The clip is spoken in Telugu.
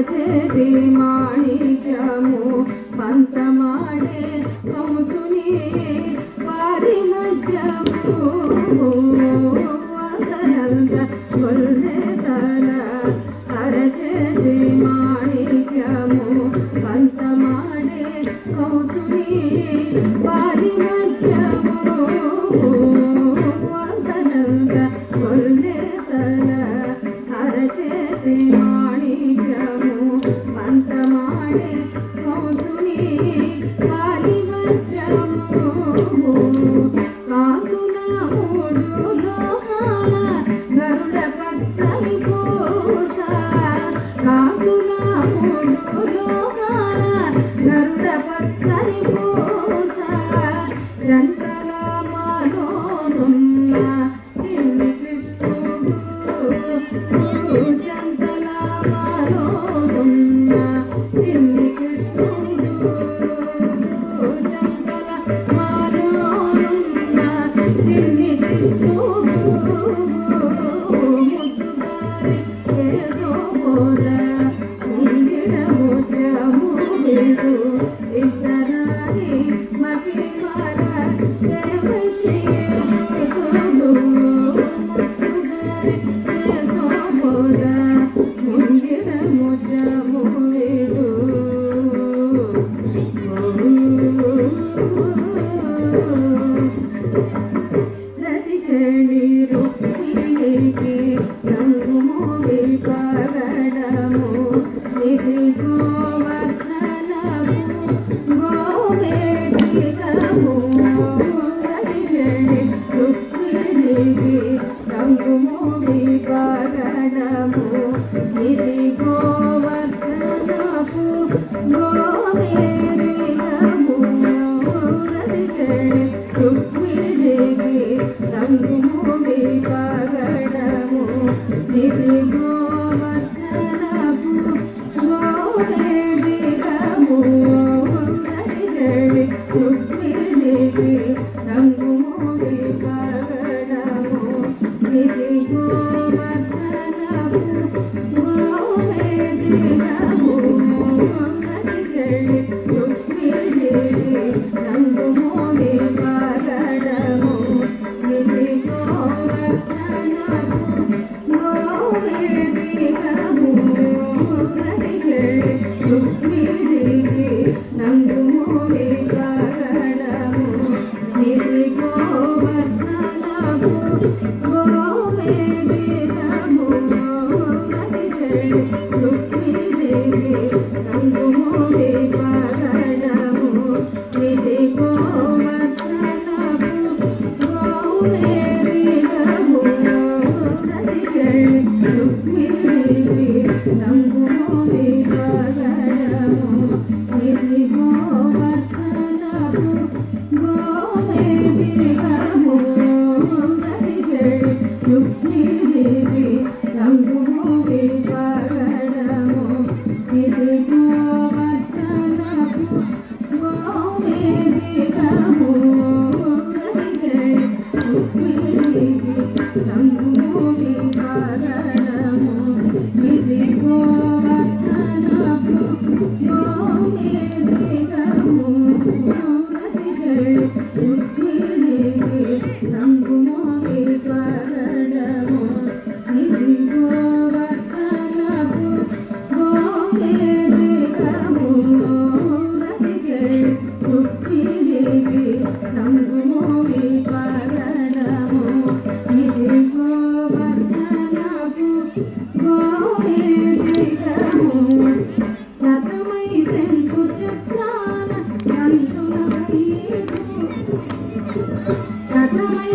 అరచేతి మాణిక్యము పంతమాడే కంసుని వారి మధ్యము వదనంత కొల్లేతల అరచేతి మాణిక్యము పంతమాడే కంసుని వారి మధ్యము వదనంత కొల్లేతల అరచేతి మాణిక్యము పంతమాడే కంసుని వారి మధ్యము కాకుల మూడు లోకాల గరుడ పచ్చని పూస కాకుల మూడు లోకాల గరుడ పచ్చని పూస జంటల మనోనున్న చిన్ని కృష్ణుడు జంటల మనోనున్న చిన్ని కృష్ణుడు జంటల మనోనున్న చిన్ని కృష్ణుడు ముద్దుగారి కేశోద ముంగిడము జముడు ఇద్దరాని మహిమల దేవకి ముద్దుగారి కేశోద ముంగిడము జముడు రతికేళి రుక్మిణికి రంగుమోవి పగడము ఇది గోవర్ధనము గోవేదికము రతికేళి రుక్మిణికి రంగుమోవి పగడము ఇది గోవర్ధనము గోవేదికము రతికేళి రుక్మిణికి రంగుమోవి పగడము ఇది గోవర్ధనము గోవేదికము రతికేళి రుక్మిణికి రంగుమోవి పగడము ఇది గోవర్ధనము గోవేదికము రతికేళి రుక్మిణికి రంగుమోవి పగడము ఇది గోవర్ధనము గోవేదికము రతికేళి రుక్మిణికి రంగుమోవి పగడము ఇది గోవర్ధనము గోవేదికము రతికేళి రుక్మిణికి రంగుమోవి పగడము ఇది గోవర్ధనము గోవేదికము రతికేళి రుక్మిణికి రంగుమోవి పగడము ఇది గోవర్ధనము గోవేదికము రతికేళి రుక్మిణికి రంగుమోవి పగడము ఇది గోవర్ధనము గోవేదికము రతికేళి రుక్మిణికి రంగుమోవి పగడము ఇది గోవర్ధనము గోవేదికము రతికేళి రుక్మిణికి రంగుమోవి పగడము ఇది గోవర్ధనము గోవేదికము రతికేళి రుక్మిణికి రంగుమోవి పగడము ఇది గోవర్ధనము గోవేదికము రథమై శంకు చక్రాల కంతుల వైపు రథమై